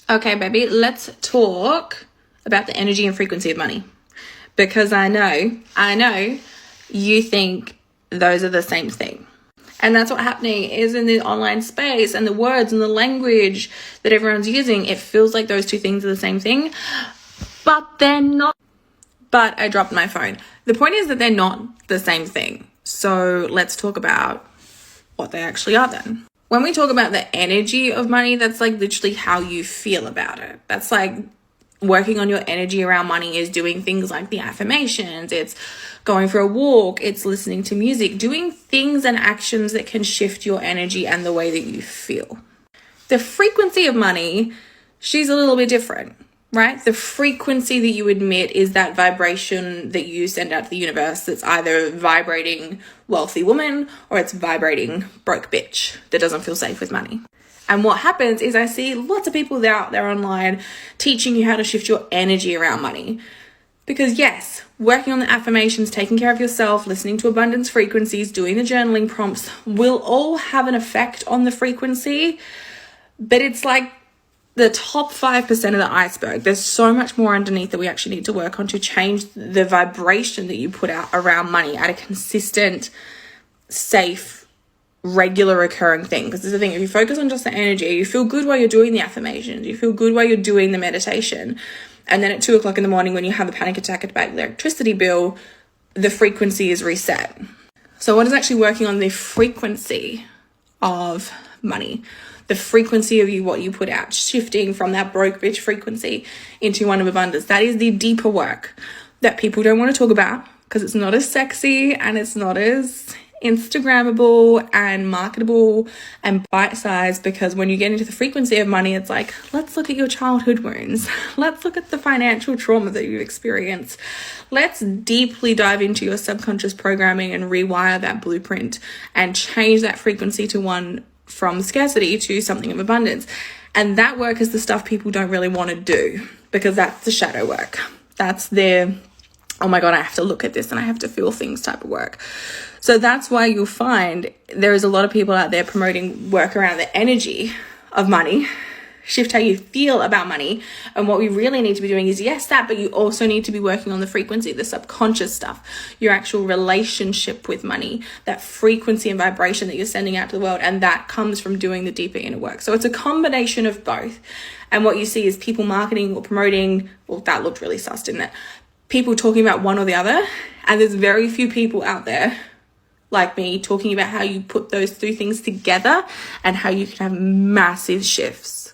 Okay, baby, let's talk about the energy and frequency of money. Because I know you think those are the same thing. And that's what's happening is in the online space and the words and the language that everyone's using, it feels like those two things are the same thing, but they're not. But I dropped my phone. The point is that they're not the same thing. So let's talk about what they actually are then. When we talk about the energy of money, that's like literally how you feel about it. That's like working on your energy around money is doing things like the affirmations, it's going for a walk, it's listening to music, doing things and actions that can shift your energy and the way that you feel. The frequency of money, she's a little bit different, right? The frequency that you emit is that vibration that you send out to the universe that's either vibrating wealthy woman or it's vibrating broke bitch that doesn't feel safe with money. And what happens is I see lots of people out there online teaching you how to shift your energy around money. Because yes, working on the affirmations, taking care of yourself, listening to abundance frequencies, doing the journaling prompts will all have an effect on the frequency, but it's like the top 5% of the iceberg. There's so much more underneath that we actually need to work on to change the vibration that you put out around money at a consistent, safe, regular recurring thing. Because this is the thing, if you focus on just the energy, you feel good while you're doing the affirmations, you feel good while you're doing the meditation, and then at 2:00 in the morning when you have the panic attack about the electricity bill, the frequency is reset. So what is actually working on the frequency of money, the frequency of you, what you put out, shifting from that broke bitch frequency into one of abundance? That is the deeper work that people don't want to talk about because it's not as sexy and it's not as Instagrammable and marketable and bite-sized, because when you get into the frequency of money, it's like, let's look at your childhood wounds. Let's look at the financial trauma that you've experienced. Let's deeply dive into your subconscious programming and rewire that blueprint and change that frequency to one from scarcity to something of abundance. And that work is the stuff people don't really want to do because that's the shadow work. That's their, oh my God, I have to look at this and I have to feel things type of work. So that's why you'll find there is a lot of people out there promoting work around the energy of money, shift how you feel about money. And what we really need to be doing is, yes, that, but you also need to be working on the frequency, the subconscious stuff, your actual relationship with money, that frequency and vibration that you're sending out to the world. And that comes from doing the deeper inner work. So it's a combination of both. And what you see is people marketing or promoting, well, that looked really sus, didn't it? People talking about one or the other. And there's very few people out there like me talking about how you put those two things together and how you can have massive shifts.